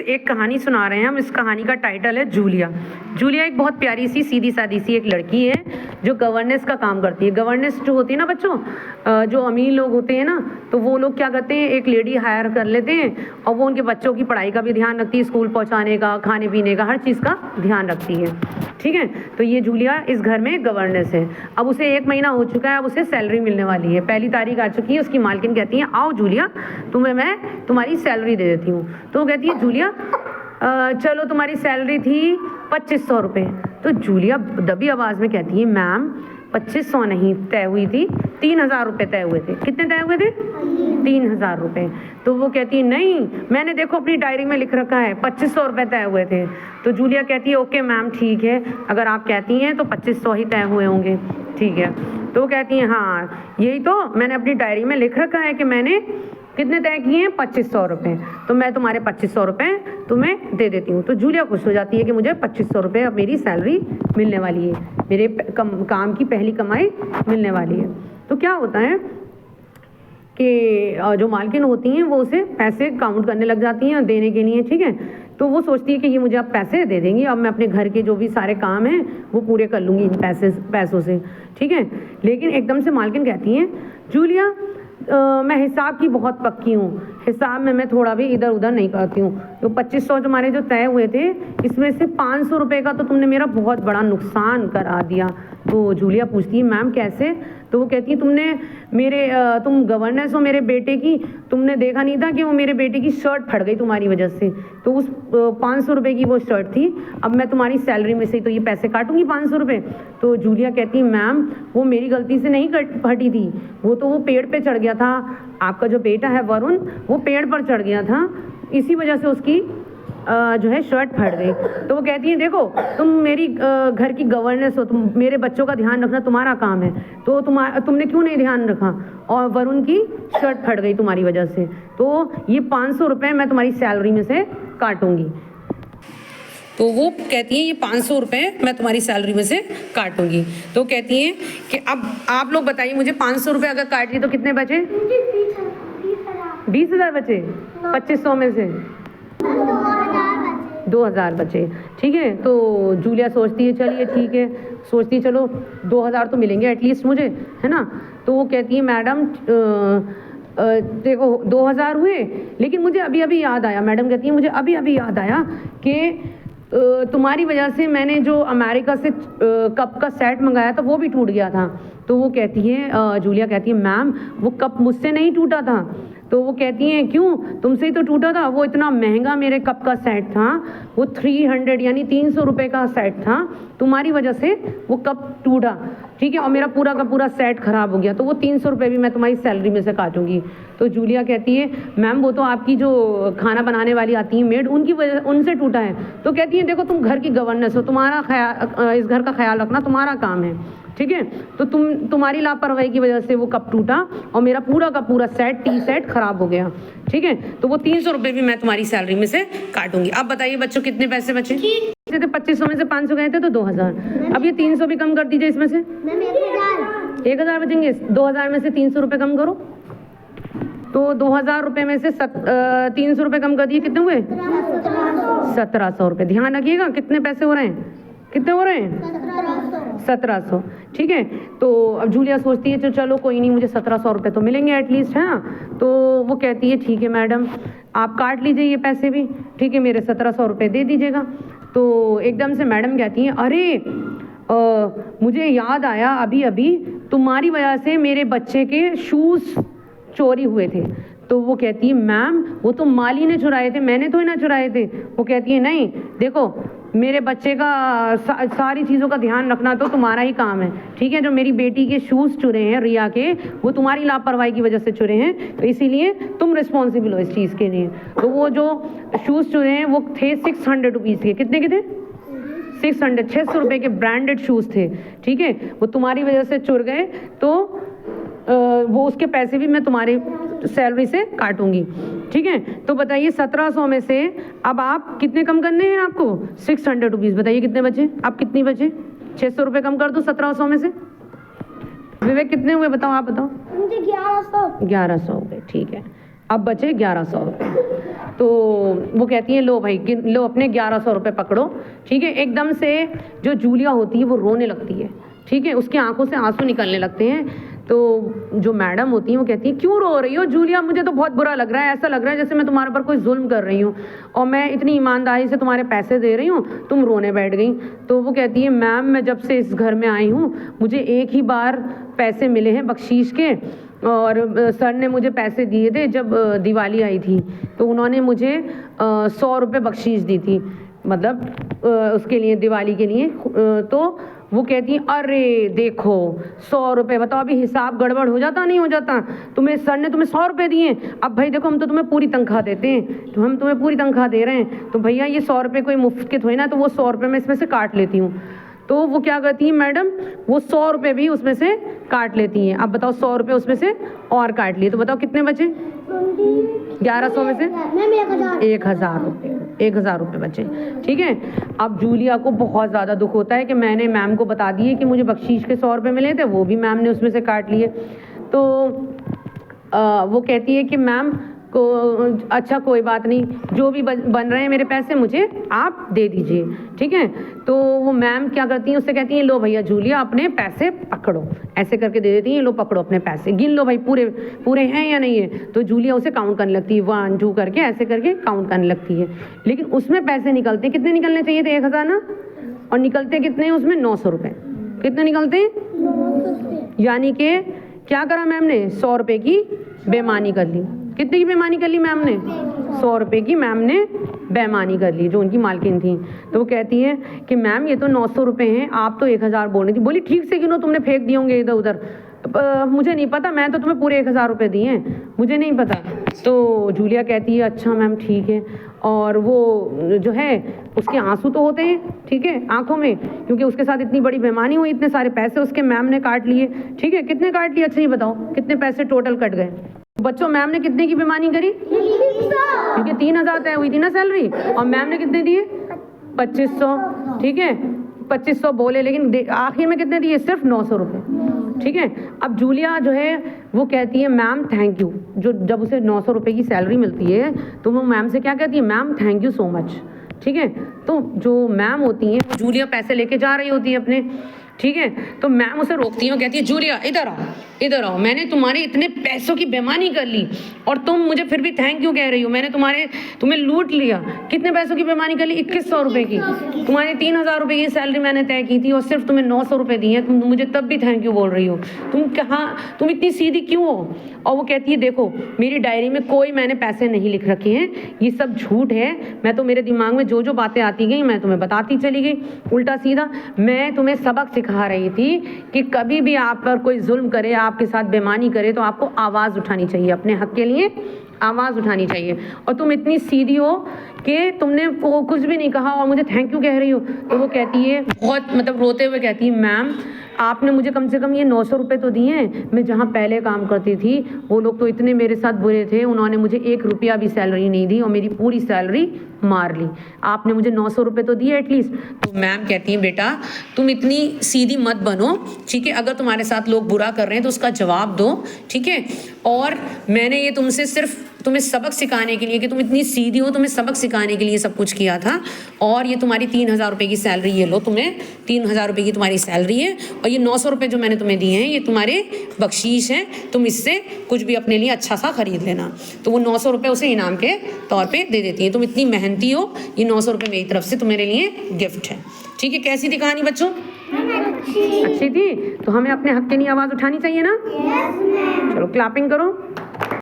एक कहानी सुना रहे हैं हम। इस कहानी का टाइटल है जूलिया। जूलिया एक बहुत प्यारी सी सीधी सादी सी एक लड़की है जो गवर्नेंस का काम करती है। गवर्नेंस जो होती है ना बच्चों, जो अमीर लोग होते हैं ना, तो वो लोग क्या करते हैं, एक लेडी हायर कर लेते हैं और वो उनके बच्चों की पढ़ाई का भी ध्यान रखती है, स्कूल पहुँचाने का, खाने पीने का, हर चीज़ का ध्यान रखती है। ठीक है, तो ये जूलिया इस घर में गवर्नेंस है। अब उसे 1 महीना हो चुका है, अब उसे सैलरी मिलने वाली है, पहली तारीख आ चुकी है। उसकी मालकिन कहती है आओ जूलिया, तुम्हें मैं तुम्हारी सैलरी दे देती हूँ। तो वो कहती है जूलिया चलो, तुम्हारी सैलरी थी 2500 रुपये। तो जूलिया दबी आवाज़ में कहती है मैम 2500 नहीं तय हुई थी, 3000 रुपये तय हुए थे। कितने तय हुए थे? 3000 रुपये। तो वो कहती है नहीं, मैंने देखो अपनी डायरी में लिख रखा है 2500 रुपये तय हुए थे। तो जूलिया कहती है ओके मैम ठीक है, अगर आप कहती हैं तो 2500 ही तय हुए होंगे, ठीक है। तो वो कहती हैं हाँ यही तो मैंने अपनी डायरी में लिख रखा है कि मैंने कितने तय किए हैं, 2500 रुपये, तो मैं तुम्हारे 2500 रुपये तुम्हें दे देती हूँ। तो जूलिया खुश हो जाती है कि मुझे 2500 रुपये अब मेरी सैलरी मिलने वाली है, मेरे काम की पहली कमाई मिलने वाली है। तो क्या होता है कि जो मालकिन होती हैं वो उसे पैसे काउंट करने लग जाती हैं देने के लिए, ठीक है। तो वो सोचती है कि ये मुझे अब पैसे दे देंगी, अब मैं अपने घर के जो भी सारे काम हैं वो पूरे कर लूँगी इन पैसों से, ठीक है। लेकिन एकदम से मालकिन कहती हैं जूलिया मैं हिसाब की बहुत पक्की हूँ, हिसाब में मैं थोड़ा भी इधर उधर नहीं करती हूँ। तो 2500 तुम्हारे जो तय हुए थे, इसमें से 500 रुपये का तो तुमने मेरा बहुत बड़ा नुकसान करा दिया। तो जूलिया पूछती है मैम कैसे? तो वो कहती है तुम गवर्नेंस हो मेरे बेटे की, तुमने देखा नहीं था कि वो मेरे बेटे की शर्ट फट गई तुम्हारी वजह से, तो उस 500 रुपये की वो शर्ट थी, अब मैं तुम्हारी सैलरी में से तो ये पैसे काटूंगी 500 रुपये। तो जूलिया कहती है मैम वो मेरी गलती से नहीं फटी थी, वो पेड़ पे चढ़ गया था, आपका जो बेटा है वरुण वो पेड़ पर चढ़ गया था, इसी वजह से उसकी जो है शर्ट फट गई। तो वो कहती है देखो तुम मेरी घर की गवर्नेंस हो, तुम मेरे बच्चों का ध्यान रखना तुम्हारा काम है, तो तुमने क्यों नहीं ध्यान रखा और वरुण की शर्ट फट गई तुम्हारी वजह से, तो ये 500 रुपये मैं तुम्हारी सैलरी में से काटूंगी। तो वो कहती है ये 500 रुपये मैं तुम्हारी सैलरी में से काटूंगी। तो कहती हैं कि अब आप लोग बताइए मुझे 500 रुपये अगर काट ली तो कितने बचे? 20,000 बचे 2500 में से 2000 बचे, ठीक है। तो जूलिया सोचती है चलिए ठीक है, सोचती है चलो 2000 तो मिलेंगे एटलीस्ट मुझे, है ना। तो वो कहती है मैडम देखो 2000 हुए, लेकिन मुझे अभी अभी याद आया, मैडम कहती है मुझे अभी अभी याद आया कि तुम्हारी वजह से मैंने जो अमेरिका से कप का सेट मंगाया था वो भी टूट गया था। तो वो कहती है जूलिया कहती है मैम वो कप मुझसे नहीं टूटा था। तो वो कहती हैं क्यों, तुमसे ही तो टूटा था, वो इतना महंगा मेरे कप का सेट था, वो 300 यानी 300 रुपये का सेट था, तुम्हारी वजह से वो कप टूटा, ठीक है, और मेरा पूरा का पूरा सेट खराब हो गया, तो वो 300 रुपये भी मैं तुम्हारी सैलरी में से काटूंगी। तो जूलिया कहती है मैम वो तो आपकी जो खाना बनाने वाली आती है मेड, उनकी वजह उनसे टूटा है। तो कहती है देखो तुम घर की गवर्नेंस हो, तुम्हारा इस घर का ख्याल रखना तुम्हारा काम है, ठीक है। तो तुम्हारी लापरवाही की वजह से वो कप टूटा और मेरा पूरा का पूरा सेट टी सेट खराब हो गया, ठीक है। तो वो 300 रुपये भी मैं तुम्हारी सैलरी में से काटूंगी। अब बताइए बच्चों कितने पैसे बचे? 2500 में से 500 गए थे तो 2000। अब ये 300 भी कम कर दीजिए, इसमें से 1000 बचेंगे। 2000 में से 300 रुपये कम करो, तो 2000 रुपये में से 300 रुपये कम कर दिए, कितने हुए? 1700 रुपये। ध्यान रखिएगा कितने पैसे हो रहे हैं, कितने हो रहे हैं? 1700, ठीक है। तो अब जूलिया सोचती है चलो कोई नहीं, मुझे 1700 रुपये तो मिलेंगे एटलीस्ट, है ना। तो वो कहती है ठीक है मैडम आप काट लीजिए ये पैसे भी, ठीक है, मेरे 1700 रुपये दे दीजिएगा। तो एकदम से मैडम कहती हैं अरे मुझे याद आया अभी अभी तुम्हारी वजह से मेरे बच्चे के शूज़ चोरी हुए थे। तो वो कहती है मैम वो तो माली ने चुराए थे, मैंने तो ही ना चुराए थे। वो कहती है नहीं देखो मेरे बच्चे का सारी चीज़ों का ध्यान रखना तो तुम्हारा ही काम है, ठीक है। जो मेरी बेटी के शूज़ चुरे हैं रिया के, वो तुम्हारी लापरवाही की वजह से चुरे हैं, तो इसीलिए तुम रिस्पॉन्सिबल हो इस चीज़ के लिए। तो वो जो शूज़ चुरे हैं वो थे 600 रुपीज़ के, कितने के थे? 600 रुपये के ब्रांडेड शूज़ थे, ठीक है। वो तुम्हारी वजह से चुर गए, तो वो उसके पैसे भी मैं तुम्हारी सैलरी से काटूंगी, ठीक है। तो बताइए 1700 में से अब आप कितने कम करने हैं आपको? 600 रुपीज़। बताइए कितने बचे? आप कितनी बचे? 600 रुपये कम कर दो 1700 में से। विवेक कितने हुए बताओ, आप बताओ। मुझे 1100 हो गए, ठीक है। अब बचे 1100 रुपये। तो वो कहती है लो भाई लो अपने 1100 रुपये पकड़ो, ठीक है। एकदम से जो जूलिया होती है वो रोने लगती है, ठीक है, उसकी आंखों से आंसू निकलने लगते हैं। तो जो मैडम होती हैं वो कहती है क्यों रो रही हो जूलिया, मुझे तो बहुत बुरा लग रहा है, ऐसा लग रहा है जैसे मैं तुम्हारे पर कोई जुल्म कर रही हूँ और मैं इतनी ईमानदारी से तुम्हारे पैसे दे रही हूँ, तुम रोने बैठ गई। तो वो कहती है मैम मैं जब से इस घर में आई हूँ मुझे एक ही बार पैसे मिले हैं बख्शीश के, और सर ने मुझे पैसे दिए थे जब दिवाली आई थी, तो उन्होंने मुझे 100 रुपये बख्शीश दी थी, मतलब उसके लिए दिवाली के लिए। तो वो कहती है अरे देखो 100 रुपये, बताओ अभी हिसाब गड़बड़ हो जाता नहीं हो जाता, तुम्हें सर ने तुम्हें 100 रुपये दिए, अब भाई देखो हम तो तुम्हें पूरी तनख्वाह देते हैं, तो हम तुम्हें पूरी तनख्वाह दे रहे हैं, तो भैया ये 100 रुपये कोई मुफ्त के थोड़ी ना, तो वो 100 रुपये मैं इसमें से काट लेती हूँ। तो वो क्या करती है मैडम, वो 100 रुपये भी उसमें से काट लेती हैं। अब बताओ 100 रुपये उसमें से और काट लिए, तो बताओ कितने बचे? 1100 में से 1000 रुपये, 1000 रुपये बचे, ठीक है। अब जूलिया को बहुत ज़्यादा दुख होता है कि मैंने मैम को बता दिए कि मुझे बख्शीश के 100 रुपये मिले थे, वो भी मैम ने उसमें से काट लिए। तो वो कहती है कि मैम को अच्छा कोई बात नहीं, जो भी बन रहे हैं मेरे पैसे मुझे आप दे दीजिए, ठीक है। तो वो मैम क्या करती हैं, उससे कहती हैं लो भैया जूलिया अपने पैसे पकड़ो, ऐसे करके दे देती हैं, लो पकड़ो अपने पैसे, गिन लो भाई पूरे पूरे हैं या नहीं है। तो जूलिया उसे काउंट करने लगती है, 1 2 करके ऐसे करके काउंट करने लगती है, लेकिन उसमें पैसे निकलते कितने निकलने चाहिए थे? 1000 ना, और निकलते कितने हैं उसमें? 900 रुपये। कितने निकलते हैं? यानी कि क्या करा मैम ने? 100 रुपये की बेईमानी कर ली। कितने की बेईमानी कर ली मैम ने? 100 रुपये की मैम ने बेईमानी कर ली, जो उनकी मालकिन थी। तो वो कहती है कि मैम ये तो 900 रुपये हैं, आप तो 1000 बोल रही थी। बोली ठीक से गिनो, तुमने फेंक दिए होंगे इधर उधर, मुझे नहीं पता, मैं तो तुम्हें पूरे 1000 रुपये दिए हैं, मुझे नहीं पता। तो जूलिया कहती है अच्छा मैम ठीक है, और वो जो है उसके आंसू तो होते हैं, ठीक है, आंखों में, क्योंकि उसके साथ इतनी बड़ी बेईमानी हुई, इतने सारे पैसे उसके मैम ने काट लिए, ठीक है। कितने काट लिए? अच्छा ये बताओ कितने पैसे टोटल कट गए बच्चों? मैम ने कितने की बेईमानी करी? क्योंकि 3000 तय हुई थी ना सैलरी, और मैम ने कितने दिए? 2500, ठीक है, 2500 बोले, लेकिन आखिर में कितने दिए? सिर्फ 900 रुपये, ठीक है। अब जूलिया जो है वो कहती है मैम थैंक यू, जो जब उसे 900 रुपये की सैलरी मिलती है तो वो मैम से क्या कहती है? Ma'am thank you so much, ठीक है। तो जो मैम होती हैं, जूलिया पैसे लेके जा रही होती है अपने, ठीक है। तो मैम उसे रोकती है, कहती है जूलिया इधर आओ, इधर आओ, मैंने तुम्हारे इतने पैसों की बेईमानी कर ली और तुम मुझे फिर भी थैंक यू कह रही हो, मैंने तुम्हें लूट लिया। कितने पैसों की बेईमानी कर ली? 2100 रुपये की। तुम्हारे 3000 रुपये की सैलरी मैंने तय की थी और सिर्फ तुम्हें 900 रुपये दिए, तुम मुझे तब भी थैंक यू बोल रही हो, तुम इतनी सीधी क्यों हो? और वो कहती है देखो मेरी डायरी में कोई मैंने पैसे नहीं लिख रखे हैं, ये सब झूठ है, मैं तो मेरे दिमाग में जो जो बातें आती गई मैं तुम्हें बताती चली गई उल्टा सीधा। मैं तुम्हें सबक सिखा रही थी कि कभी भी आप पर कोई जुल्म करे, आपके साथ बेईमानी करे, तो आपको आवाज़ उठानी चाहिए, अपने हक के लिए आवाज़ उठानी चाहिए। और तुम इतनी सीधी हो कि तुमने कुछ भी नहीं कहा और मुझे थैंक यू कह रही हो। तो वो कहती है बहुत मतलब रोते हुए कहती है मैम आपने मुझे कम से कम ये 900 रुपये तो दिए हैं, मैं जहाँ पहले काम करती थी वो लोग तो इतने मेरे साथ बुरे थे, उन्होंने मुझे 1 रुपया भी सैलरी नहीं दी और मेरी पूरी सैलरी मार ली, आपने मुझे 900 रुपये तो दिए एटलीस्ट। तो मैम कहती हैं बेटा तुम इतनी सीधी मत बनो, ठीक है, अगर तुम्हारे साथ लोग बुरा कर रहे हैं तो उसका जवाब दो, ठीक है। और मैंने ये तुमसे सिर्फ तुम्हें सबक सिखाने के लिए कि तुम इतनी सीधी हो, तुम्हें सबक सिखाने के लिए सब कुछ किया था। और ये तुम्हारी 3000 रुपये की सैलरी, ये लो तुम्हें 3000 रुपये की तुम्हारी सैलरी है, और ये 900 रुपये जो मैंने तुम्हें दिए हैं ये तुम्हारे बख्शीश हैं, तुम इससे कुछ भी अपने लिए अच्छा सा खरीद लेना। तो वो 900 रुपये उसे इनाम के तौर पर दे देती है, तुम इतनी मेहनती हो, ये 900 रुपये मेरी तरफ से तुम्हारे लिए गिफ्ट है, ठीक है। कैसी थी कहानी बच्चों? अच्छी थी। तो हमें अपने हक के लिए आवाज़ उठानी चाहिए ना? चलो क्लैपिंग करो।